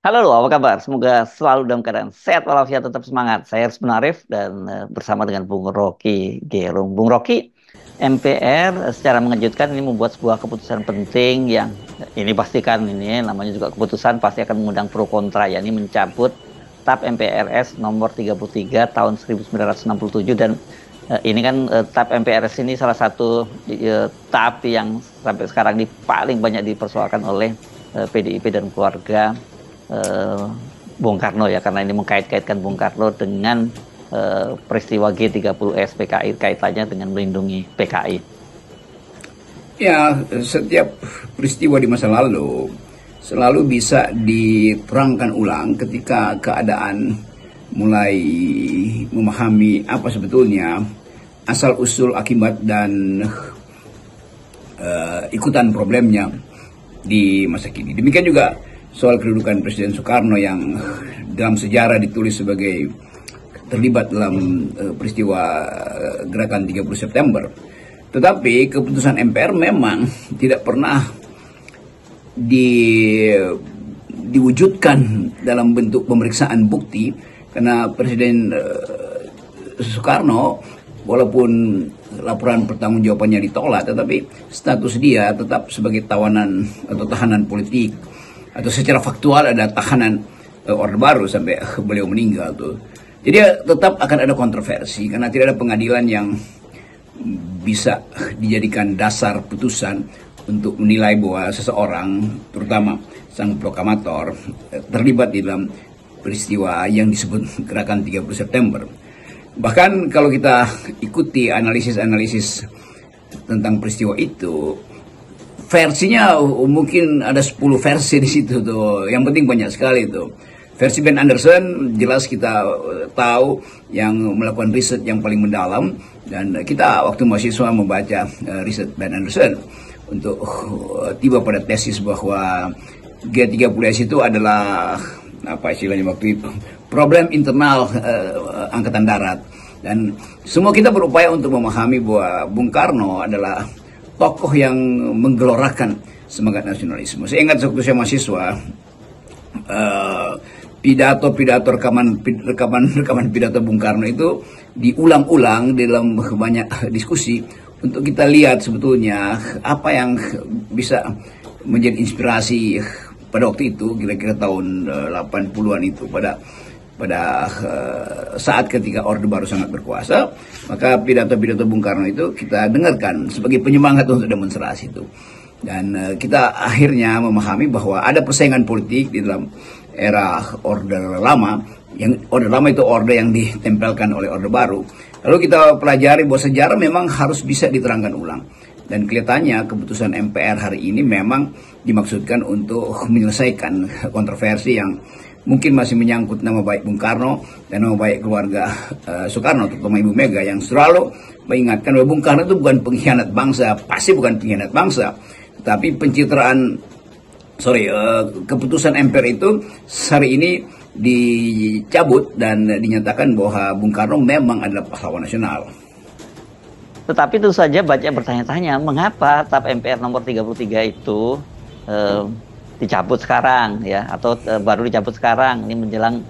Halo, apa kabar? Semoga selalu dalam keadaan sehat walafiat, tetap semangat. Saya Arsman Arif dan bersama dengan Bung Rocky Gerung. Bung Rocky, MPR secara mengejutkan ini membuat sebuah keputusan penting yang ini pastikan ini namanya juga keputusan pasti akan mengundang pro kontra, yakni mencabut TAP MPRS nomor 33 tahun 1967 dan ini kan TAP MPRS ini salah satu TAP yang sampai sekarang ini paling banyak dipersoalkan oleh PDIP dan keluarga eh, Bung Karno ya, karena ini mengkait-kaitkan Bung Karno dengan peristiwa G30S PKI, kaitannya dengan melindungi PKI. Ya, setiap peristiwa di masa lalu selalu bisa diterangkan ulang ketika keadaan mulai memahami apa sebetulnya asal-usul akibat dan ikutan problemnya di masa kini. Demikian juga soal kedudukan Presiden Soekarno yang dalam sejarah ditulis sebagai terlibat dalam peristiwa gerakan 30 September. Tetapi keputusan MPR memang tidak pernah diwujudkan dalam bentuk pemeriksaan bukti karena Presiden Soekarno walaupun laporan pertanggungjawabannya ditolak, tetapi status dia tetap sebagai tawanan atau tahanan politik, atau secara faktual ada tahanan Orde Baru sampai beliau meninggal tuh. Jadi tetap akan ada kontroversi karena tidak ada pengadilan yang bisa dijadikan dasar putusan untuk menilai bahwa seseorang, terutama sang proklamator, terlibat di dalam peristiwa yang disebut gerakan 30 September. Bahkan kalau kita ikuti analisis-analisis tentang peristiwa itu, versinya mungkin ada 10 versi di situ tuh. Yang penting banyak sekali tuh. Versi Ben Anderson jelas kita tahu yang melakukan riset yang paling mendalam, dan kita waktu mahasiswa membaca riset Ben Anderson untuk tiba pada tesis bahwa G30S itu adalah apa istilahnya waktu itu, problem internal Angkatan Darat. Dan semua kita berupaya untuk memahami bahwa Bung Karno adalah tokoh yang menggelorakan semangat nasionalisme. Saya ingat waktu saya mahasiswa, pidato-pidato rekaman pidato Bung Karno itu diulang-ulang dalam banyak diskusi untuk kita lihat sebetulnya apa yang bisa menjadi inspirasi pada waktu itu, kira-kira tahun 80-an itu, pada saat ketika Orde Baru sangat berkuasa. Maka pidato-pidato Bung Karno itu kita dengarkan sebagai penyemangat untuk demonstrasi itu. Dan kita akhirnya memahami bahwa ada persaingan politik di dalam era Orde Lama. Yang Orde Lama itu orde yang ditempelkan oleh Orde Baru. Lalu kita pelajari bahwa sejarah memang harus bisa diterangkan ulang. Dan kelihatannya keputusan MPR hari ini memang dimaksudkan untuk menyelesaikan kontroversi yang mungkin masih menyangkut nama baik Bung Karno dan nama baik keluarga Soekarno, terutama Ibu Mega yang selalu mengingatkan bahwa Bung Karno itu bukan pengkhianat bangsa, pasti bukan pengkhianat bangsa, tapi keputusan MPR itu hari ini dicabut dan dinyatakan bahwa Bung Karno memang adalah pahlawan nasional. Tetapi tentu saja banyak bertanya-tanya mengapa TAP MPR nomor 33 itu dicabut sekarang ya, atau baru dicabut sekarang ini menjelang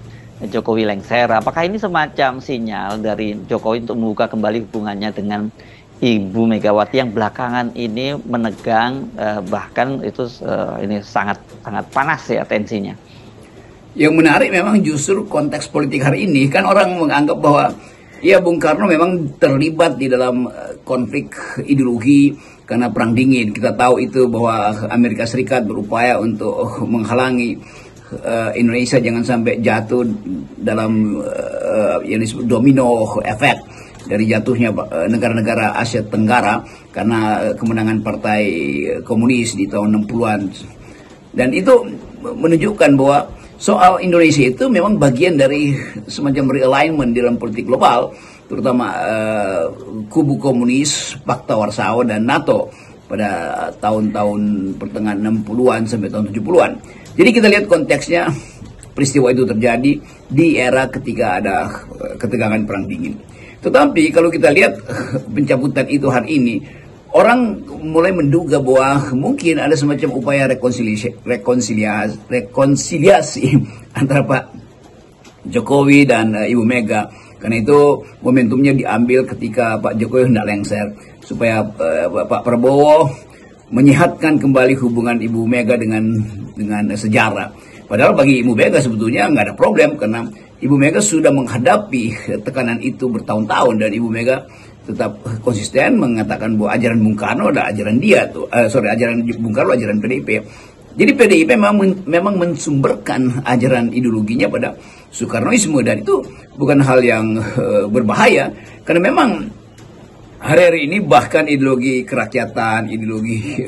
Jokowi lengser. Apakah ini semacam sinyal dari Jokowi untuk membuka kembali hubungannya dengan Ibu Megawati yang belakangan ini menegang, bahkan itu ini sangat sangat panas ya tensinya. Yang menarik memang justru konteks politik hari ini, kan orang menganggap bahwa ya Bung Karno memang terlibat di dalam konflik ideologi karena Perang Dingin. Kita tahu itu bahwa Amerika Serikat berupaya untuk menghalangi Indonesia jangan sampai jatuh dalam yang disebut domino efek dari jatuhnya negara-negara Asia Tenggara karena kemenangan Partai Komunis di tahun 60-an. Dan itu menunjukkan bahwa soal Indonesia itu memang bagian dari semacam realignment dalam politik global, terutama kubu komunis, Pakta Warsawa dan NATO pada tahun-tahun pertengahan 60-an sampai tahun 70-an. Jadi kita lihat konteksnya, peristiwa itu terjadi di era ketika ada ketegangan Perang Dingin. Tetapi kalau kita lihat pencabutan itu hari ini, orang mulai menduga bahwa mungkin ada semacam upaya rekonsiliasi antara Pak Jokowi dan Ibu Mega. Karena itu momentumnya diambil ketika Pak Jokowi hendak lengser supaya Pak Prabowo menyehatkan kembali hubungan Ibu Mega dengan sejarah. Padahal bagi Ibu Mega sebetulnya nggak ada problem karena Ibu Mega sudah menghadapi tekanan itu bertahun-tahun dan Ibu Mega tetap konsisten mengatakan bahwa ajaran Bung Karno adalah ajaran dia tuh, ajaran Bung Karno ajaran PDIP. Jadi PDIP memang mensumberkan ajaran ideologinya pada Soekarnoisme dan itu bukan hal yang berbahaya karena memang hari-hari ini bahkan ideologi kerakyatan, ideologi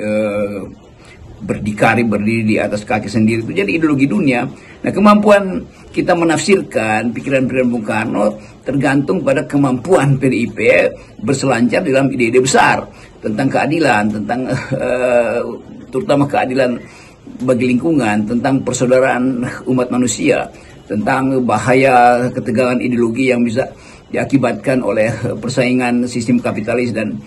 berdiri di atas kaki sendiri itu jadi ideologi dunia. Nah, kemampuan kita menafsirkan pikiran-pikiran Bung Karno tergantung pada kemampuan PDIP berselancar dalam ide-ide besar tentang keadilan, tentang terutama keadilan bagi lingkungan, tentang persaudaraan umat manusia, tentang bahaya ketegangan ideologi yang bisa diakibatkan oleh persaingan sistem kapitalis dan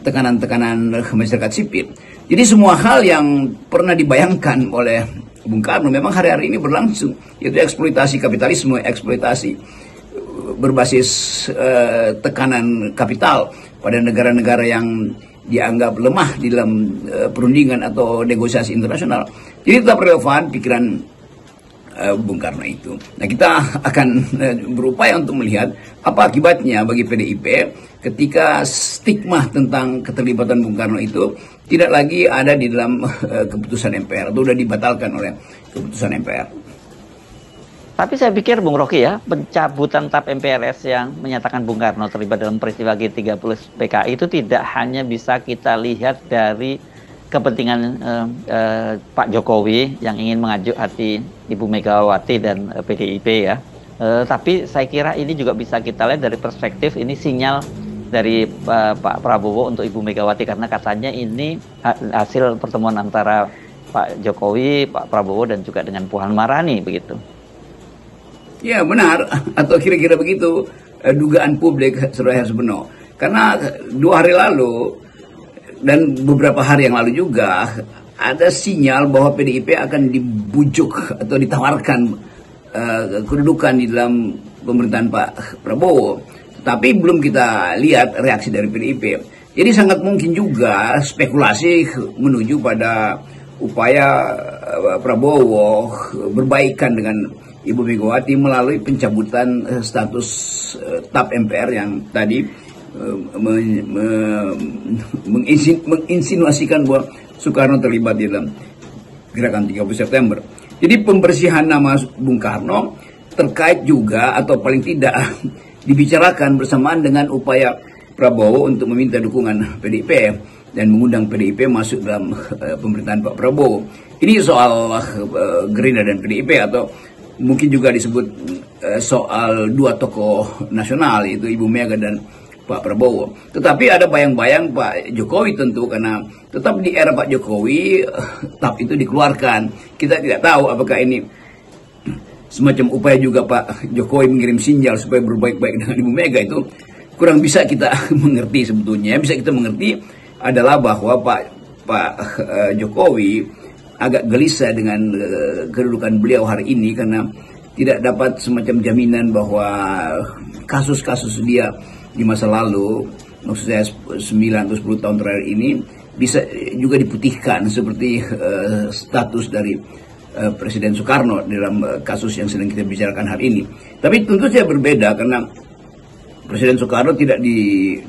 tekanan-tekanan masyarakat sipil. Jadi semua hal yang pernah dibayangkan oleh Bung Karno memang hari-hari ini berlangsung, yaitu eksploitasi kapitalisme, eksploitasi berbasis tekanan kapital pada negara-negara yang dianggap lemah di dalam perundingan atau negosiasi internasional. Jadi tetap relevan pikiran Bung Karno itu. Nah, kita akan berupaya untuk melihat apa akibatnya bagi PDIP ketika stigma tentang keterlibatan Bung Karno itu tidak lagi ada di dalam keputusan MPR atau sudah dibatalkan oleh keputusan MPR. Tapi saya pikir Bung Rocky ya, pencabutan TAP MPRS yang menyatakan Bung Karno terlibat dalam peristiwa G30 PKI itu tidak hanya bisa kita lihat dari kepentingan Pak Jokowi yang ingin mengajuk hati Ibu Megawati dan PDIP ya. Tapi saya kira ini juga bisa kita lihat dari perspektif ini sinyal dari Pak Prabowo untuk Ibu Megawati karena katanya ini hasil pertemuan antara Pak Jokowi, Pak Prabowo dan juga dengan Puan Maharani begitu. Ya benar, atau kira-kira begitu dugaan publik Saudara Hersbeno. Karena 2 hari lalu dan beberapa hari yang lalu juga ada sinyal bahwa PDIP akan dibujuk atau ditawarkan kedudukan di dalam pemerintahan Pak Prabowo. Tapi belum kita lihat reaksi dari PDIP. Jadi sangat mungkin juga spekulasi menuju pada upaya Prabowo berbaikan dengan Ibu Megawati melalui pencabutan status TAP MPR yang tadi menginsinuasikan bahwa Soekarno terlibat di dalam gerakan 30 September. Jadi pembersihan nama Bung Karno terkait juga atau paling tidak dibicarakan bersamaan dengan upaya Prabowo untuk meminta dukungan PDIP dan mengundang PDIP masuk dalam pemerintahan Pak Prabowo. Ini soal Gerindra dan PDIP atau mungkin juga disebut soal 2 tokoh nasional yaitu Ibu Mega dan Pak Prabowo. Tetapi ada bayang-bayang Pak Jokowi tentu karena tetap di era Pak Jokowi TAP itu dikeluarkan. Kita tidak tahu apakah ini semacam upaya juga Pak Jokowi mengirim sinyal supaya berbaik-baik dengan Ibu Mega itu kurang bisa kita mengerti sebetulnya. Bisa kita mengerti adalah bahwa Pak Jokowi agak gelisah dengan kedudukan beliau hari ini karena tidak dapat semacam jaminan bahwa kasus-kasus dia di masa lalu, maksud saya 9 atau 10 tahun terakhir ini bisa juga diputihkan seperti status dari Presiden Soekarno dalam kasus yang sedang kita bicarakan hari ini. Tapi tentu saja berbeda karena Presiden Soekarno tidak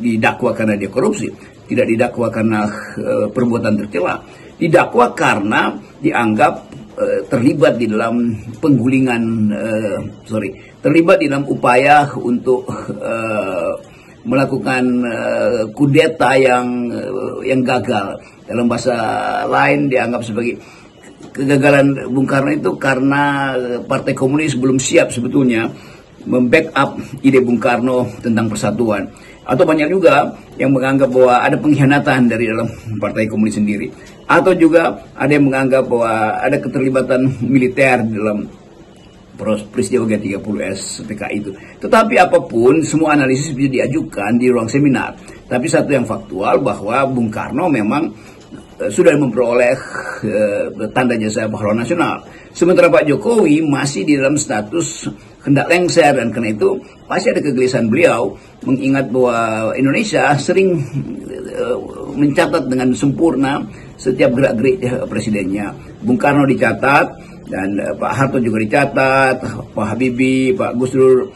didakwa karena dia korupsi, tidak didakwa karena perbuatan tercela, didakwa karena dianggap terlibat di dalam terlibat di dalam upaya untuk melakukan kudeta yang gagal. Dalam bahasa lain dianggap sebagai kegagalan Bung Karno itu karena Partai Komunis belum siap sebetulnya membackup ide Bung Karno tentang persatuan. Atau banyak juga yang menganggap bahwa ada pengkhianatan dari dalam Partai Komunis sendiri. Atau juga ada yang menganggap bahwa ada keterlibatan militer dalam peristiwa G30S PKI itu. Tetapi apapun, semua analisis bisa diajukan di ruang seminar. Tapi satu yang faktual bahwa Bung Karno memang sudah memperoleh tanda jasa pahlawan nasional. Sementara Pak Jokowi masih di dalam status hendak lengser, dan karena itu pasti ada kegelisahan beliau mengingat bahwa Indonesia sering mencatat dengan sempurna setiap gerak-gerik presidennya. Bung Karno dicatat, dan Pak Harto juga dicatat, Pak Habibie, Pak Gus Dur,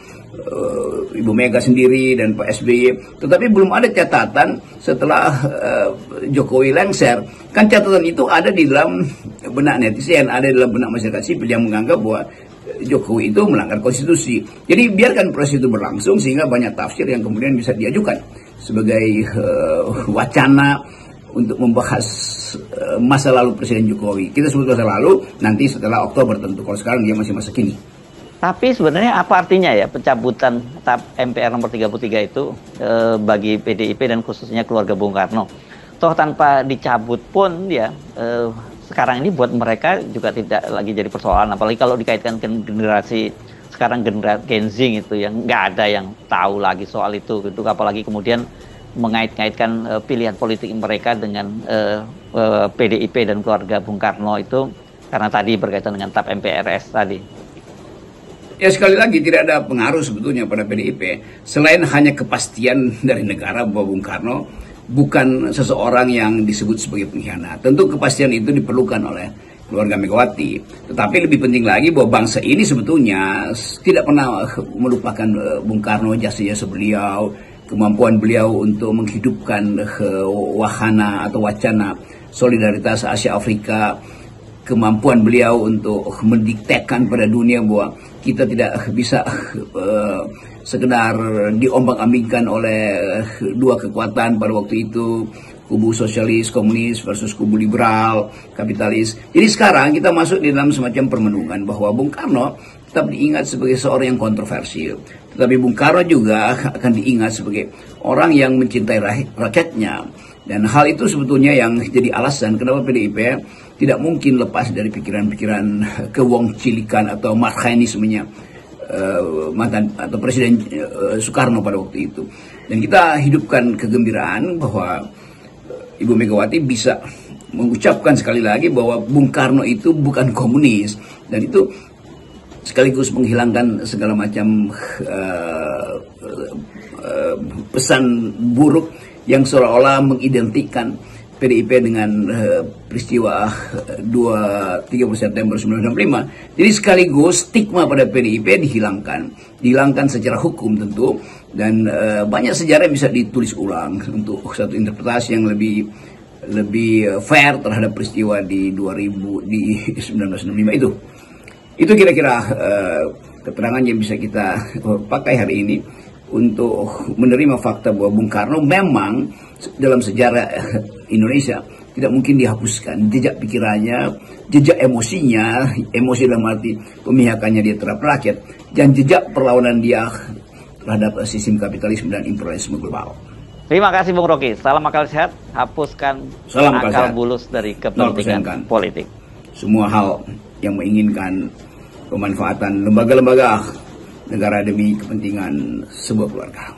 Ibu Mega sendiri, dan Pak SBY. Tetapi belum ada catatan setelah Jokowi lengser. Kan catatan itu ada di dalam benak netizen, ada di dalam benak masyarakat sipil yang menganggap bahwa Jokowi itu melanggar konstitusi. Jadi biarkan proses itu berlangsung sehingga banyak tafsir yang kemudian bisa diajukan sebagai wacana untuk membahas masa lalu Presiden Jokowi. Kita sebut masa lalu nanti setelah Oktober tentu. Kalau sekarang dia masih masa kini. Tapi sebenarnya apa artinya ya pencabutan TAP MPR nomor 33 itu bagi PDIP dan khususnya keluarga Bung Karno? Toh tanpa dicabut pun ya sekarang ini buat mereka juga tidak lagi jadi persoalan. Apalagi kalau dikaitkan ke generasi sekarang, generasi Gen Z itu yang nggak ada yang tahu lagi soal itu. Gitu. Apalagi kemudian mengait-ngaitkan pilihan politik mereka dengan PDIP dan keluarga Bung Karno itu karena tadi berkaitan dengan TAP MPRS tadi. Ya sekali lagi tidak ada pengaruh sebetulnya pada PDIP selain hanya kepastian dari negara bahwa Bung Karno bukan seseorang yang disebut sebagai pengkhianat. Tentu kepastian itu diperlukan oleh keluarga Megawati. Tetapi lebih penting lagi bahwa bangsa ini sebetulnya tidak pernah melupakan Bung Karno, jasa-jasa beliau, kemampuan beliau untuk menghidupkan wahana atau wacana solidaritas Asia Afrika, kemampuan beliau untuk mendiktekan pada dunia bahwa kita tidak bisa sekedar diombang-ambingkan oleh dua kekuatan pada waktu itu, kubu sosialis komunis versus kubu liberal kapitalis. Jadi sekarang kita masuk di dalam semacam permenungan bahwa Bung Karno tetap diingat sebagai seorang yang kontroversial, tetapi Bung Karno juga akan diingat sebagai orang yang mencintai rakyatnya. Dan hal itu sebetulnya yang jadi alasan kenapa PDIP tidak mungkin lepas dari pikiran-pikiran kewongcilikan atau marxismenya mantan atau Presiden Soekarno pada waktu itu. Dan kita hidupkan kegembiraan bahwa Ibu Megawati bisa mengucapkan sekali lagi bahwa Bung Karno itu bukan komunis, dan itu sekaligus menghilangkan segala macam pesan buruk yang seolah-olah mengidentikan PDIP dengan peristiwa 30 September 1965. Jadi sekaligus stigma pada PDIP dihilangkan secara hukum tentu, dan banyak sejarah yang bisa ditulis ulang untuk satu interpretasi yang lebih fair terhadap peristiwa di 1965 itu. Itu kira-kira keterangan yang bisa kita pakai hari ini untuk menerima fakta bahwa Bung Karno memang dalam sejarah Indonesia tidak mungkin dihapuskan jejak pikirannya, jejak emosinya, emosi dalam arti pemihakannya dia terhadap rakyat, dan jejak perlawanan dia terhadap sistem kapitalisme dan imperialisme global. Terima kasih Bung Rocky. Salam akal sehat, hapuskan akal bulus dari kepentingan politik. Semua hal yang menginginkan pemanfaatan lembaga-lembaga negara demi kepentingan sebuah keluarga.